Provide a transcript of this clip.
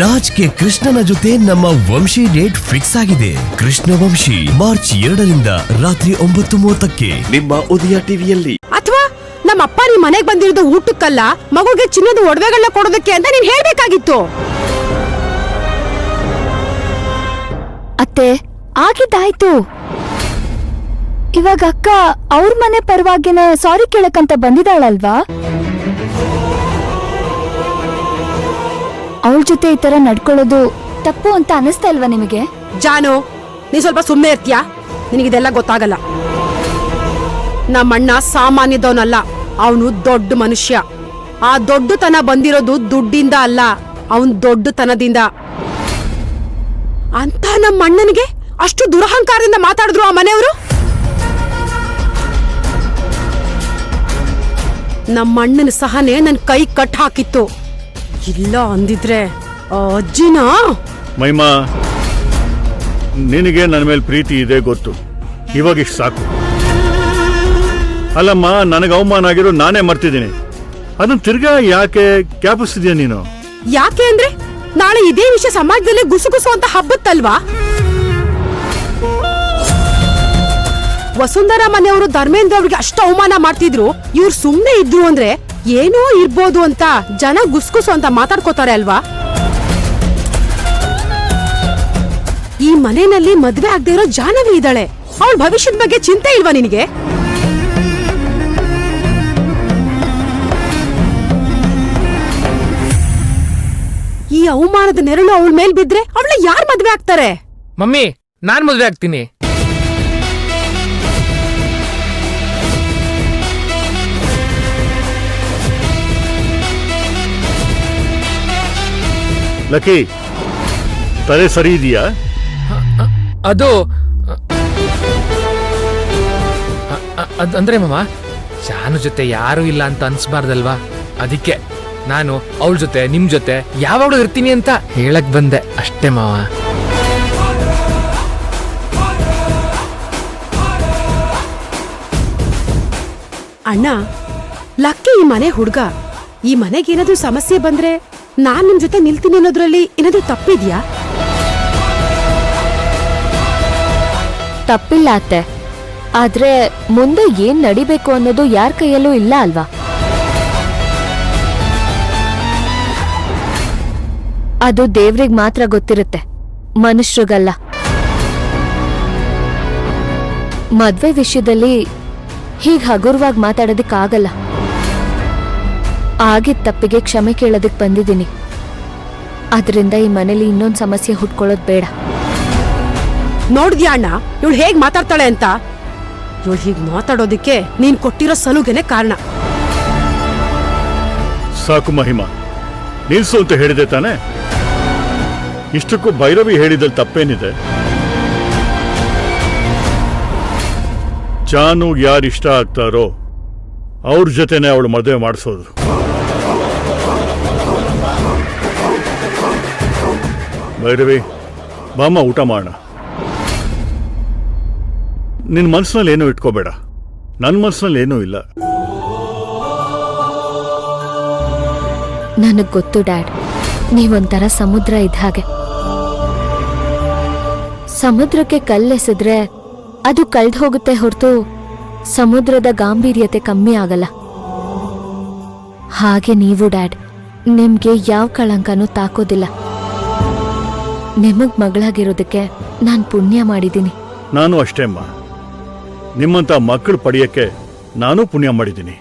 Raj K ಕೃಷ್ಣನ ಜೊತೆ ನಮ್ಮ ವಂಶಿ ಡೇಟ್ ಫಿಕ್ಸ್ ಆಗಿದೆ. ಕೃಷ್ಣ ವಂಶಿ ಮಾರ್ಚ್ 2ರಿಂದ ರಾತ್ರಿ 9:30ಕ್ಕೆ ನಿಮ್ಮ ಉದಯ ಟಿವಿಯಲ್ಲಿ. ಅಥವಾ ನಮ್ಮ ಅಪ್ಪ ನಿಮ್ ಮನೆಗ್ ಬಂದಿರೋದು ಊಟಕ್ಕಲ್ಲ, ಮಗುಗೆ ಚಿನ್ನದ ಒಡವೆಗಳನ್ನ ಕೊಡೋದಕ್ಕೆ ಅಂತ ನೀನ್ ಹೇಳ್ಬೇಕಾಗಿತ್ತು. ಅತ್ತೆ, ಆಗಿದ್ದಾಯ್ತು. ಇವಾಗ ಅಕ್ಕ ಅವ್ರ ಮನೆ ಪರವಾಗಿನೇ ಸಾರಿ ಕೇಳಕ್ಕಂತ ಬಂದಿದ್ದಾಳಲ್ವಾ? ಅವಳ ಜೊತೆ ಈ ತರ ನಡ್ಕೊಳ್ಳೋದು ತಪ್ಪು ಅಂತ ಅನಿಸ್ತಾ ಇಲ್ವಾ ನಿಮಗೆ? ಜಾನು, ನೀ ಸ್ವಲ್ಪ ಸುಮ್ಮನೆ ಇರ್ತೀಯಾ? ನಿನಗಿದೆಲ್ಲ ಗೊತ್ತಾಗಲ್ಲ. ನಮ್ಮಣ್ಣ ಸಾಮಾನ್ಯದವನಲ್ಲ, ಅವನು ದೊಡ್ಡ ಮನುಷ್ಯ. ಆ ದೊಡ್ಡತನ ಬಂದಿರೋದು ದುಡ್ಡಿಂದ ಅಲ್ಲ, ಅವನ್ ದೊಡ್ಡತನದಿಂದ. ಅಂತ ನಮ್ಮಣ್ಣನಿಗೆ ಅಷ್ಟು ದುರಹಂಕಾರದಿಂದ ಮಾತಾಡಿದ್ರು ಆ ಮನೆಯವರು. ನಮ್ಮಣ್ಣನ ಸಹನೆ ನನ್ ಕೈ ಕಟ್ ಹಾಕಿತ್ತು. ಇಲ್ಲ ಅಂದಿದ್ರೆ ಅಜ್ಜಿನ. ಮೈಮಾ, ನಿನಗೆ ನನ್ನ ಮೇಲೆ ಪ್ರೀತಿ ಇದೆ ಗೊತ್ತು. ಇವಾಗ ಇಷ್ಟು ಸಾಕು. ಅಲ್ಲಮ್ಮ, ನನಗೆ ಅವಮಾನ ಆಗಿರೋ ನಾನೇ ಮರ್ತಿದ್ದೀನಿ. ಅದನ್ನ ತಿರ್ಗಾ ಯಾಕೆ ಕ್ಯಾಪಿಸ್ತಿದ್ಯಾ ನೀನು? ಯಾಕೆ ಅಂದ್ರೆ ನಾಳೆ ಇದೇ ವಿಷಯ ಸಮಾಜದಲ್ಲಿ ಗುಸುಗುಸು ಅಂತ ಹಬ್ಬತ್ತಲ್ವಾ? ವಸುಂಧರಾ ಮನೆಯವರು ಧರ್ಮೇಂದ್ರ ಅವ್ರಿಗೆ ಅಷ್ಟು ಅವಮಾನ ಮಾಡ್ತಿದ್ರು. ಇವ್ರು ಸುಮ್ನೆ ಇದ್ರು ಅಂದ್ರೆ ಏನೋ ಇರ್ಬೋದು ಅಂತ ಜನ ಗುಸ್ಗುಸು ಅಂತ ಮಾತಾಡ್ಕೋತಾರೆ ಅಲ್ವಾ? ಈ ಮನೆಯಲ್ಲಿ ಮದ್ವೆ ಆಗದೆ ಇರೋ ಜಾಹ್ನವಿ ಇದ್ದಾಳೆ. ಅವಳ ಭವಿಷ್ಯದ ಬಗ್ಗೆ ಚಿಂತೆ ಇಲ್ವಾ ನಿನಗೆ? ಈ ಅವಮಾನದ ನೆರಳು ಅವಳ ಮೇಲ್ ಬಿದ್ರೆ ಅವಳ ಯಾರ್ ಮದ್ವೆ ಆಗ್ತಾರೆ? ಮಮ್ಮಿ, ನಾನ್ ಮದ್ವೆ ಆಗ್ತೀನಿ. ಲಕ್ಕಿ, ತಲೆ ಸರಿ ಇದೆಯಾ? ಅದು ಅಂದ್ರೆ ಮಾಮ, ಜಾನು ಜೊತೆ ಯಾರು ಇಲ್ಲ ಅಂತ ಅನ್ಸ್ಬಾರ್ದಲ್ವಾ? ಅದಕ್ಕೆ ನಾನು ಅವಳ ಜೊತೆ ನಿಮ್ ಜೊತೆ ಯಾವಾಗಲೂ ಇರ್ತೀನಿ ಅಂತ ಹೇಳಕ್ ಬಂದೆ ಅಷ್ಟೇ ಮಾವ. ಅಣ್ಣ, ಲಕ್ಕಿ ಈ ಮನೆ ಹುಡ್ಗ. ಈ ಮನೆಗೆ ಏನಾದ್ರೂ ಸಮಸ್ಯೆ ಬಂದ್ರೆ ನಾನ್ ನಿಮ್ ಜೊತೆ ನಿಲ್ತೀನಿ ಅನ್ನೋದ್ರಲ್ಲಿ ಏನಾದ್ರೂ ತಪ್ಪಿದ್ಯಾ? ತಪ್ಪಿಲ್ಲ ಅತ್ತೆ, ಆದ್ರೆ ಮುಂದೆ ಏನ್ ನಡಿಬೇಕು ಅನ್ನೋದು ಯಾರ ಕೈಯಲ್ಲೂ ಇಲ್ಲ ಅಲ್ವಾ? ಅದು ದೇವ್ರಿಗೆ ಮಾತ್ರ ಗೊತ್ತಿರುತ್ತೆ, ಮನುಷ್ಯರಿಗಲ್ಲ. ಮದ್ವೆ ವಿಷಯದಲ್ಲಿ ಹೀಗ್ ಹಗುರವಾಗಿ ಮಾತಾಡೋದಕ್ಕಾಗಲ್ಲ. ಆಗಿದ್ದ ತಪ್ಪಿಗೆ ಕ್ಷಮೆ ಕೇಳೋದಕ್ ಬಂದಿದ್ದೀನಿ. ಅದರಿಂದ ಈ ಮನೇಲಿ ಇನ್ನೊಂದು ಸಮಸ್ಯೆ ಹುಟ್ಕೊಳ್ಳೋದು ಬೇಡ. ನೋಡ್ದ್ಯಾ ಅಣ್ಣ, ಇವಳು ಹೇಗ್ ಮಾತಾಡ್ತಾಳೆ ಅಂತ? ಇವಳು ಹೀಗ್ ಮಾತಾಡೋದಿಕ್ಕೆ ನೀನ್ ಕೊಟ್ಟಿರೋ ಸಲುಗೆನೆ ಕಾರಣ. ಸಾಕು ಮಹಿಮಾ, ನಿಲ್ಸು ಅಂತ ಹೇಳಿದೆ ತಾನೆ. ಇಷ್ಟಕ್ಕೂ ಭೈರವಿ ಹೇಳಿದಲ್ಲಿ ತಪ್ಪೇನಿದೆ? ಜಾನು ಯಾರು ಇಷ್ಟ ಆಗ್ತಾರೋ ಅವ್ರ ಜೊತೆನೆ ಅವಳು ಮದುವೆ ಮಾಡಿಸೋದು. ಭೈರವಿ, ಬಾಮ್ಮ, ಊಟ ಮಾಡೋಣ. ನಿನ್ನ ಮನಸ್ಸಿನಲ್ಲಿ ಏನೂ ಇಟ್ಕೋಬೇಡ. ನನ್ನ ಮನಸ್ಸಿನಲ್ಲಿ ಏನೂ ಇಲ್ಲ. ನನಗ್ ಗೊತ್ತು ಡ್ಯಾಡ್, ನೀವೊಂಥರ ಸಮುದ್ರ ಇದ್ದ ಹಾಗೆ. ಸಮುದ್ರಕ್ಕೆ ಕಲ್ಲೆಸೆದ್ರೆ ಅದು ಕಳ್ದು ಹೋಗುತ್ತೆ ಹೊರತು ಸಮುದ್ರದ ಗಾಂಭೀರ್ಯತೆ ಕಮ್ಮಿ ಆಗಲ್ಲ. ಹಾಗೆ ನೀವು ಡ್ಯಾಡ್, ನಿಮ್ಗೆ ಯಾವ ಕಳಂಕನೂ ತಾಕೋದಿಲ್ಲ. ನಿಮಗ್ ಮಗಳಾಗಿರೋದಕ್ಕೆ ನಾನ್ ಪುಣ್ಯ ಮಾಡಿದ್ದೀನಿ. ನಾನು ಅಷ್ಟೇ ಅಮ್ಮ, ನಿಮ್ಮಂತ ಮಕ್ಕಳು ಪಡೆಯಕ್ಕೆ ನಾನು ಪುಣ್ಯ ಮಾಡಿದ್ದೀನಿ.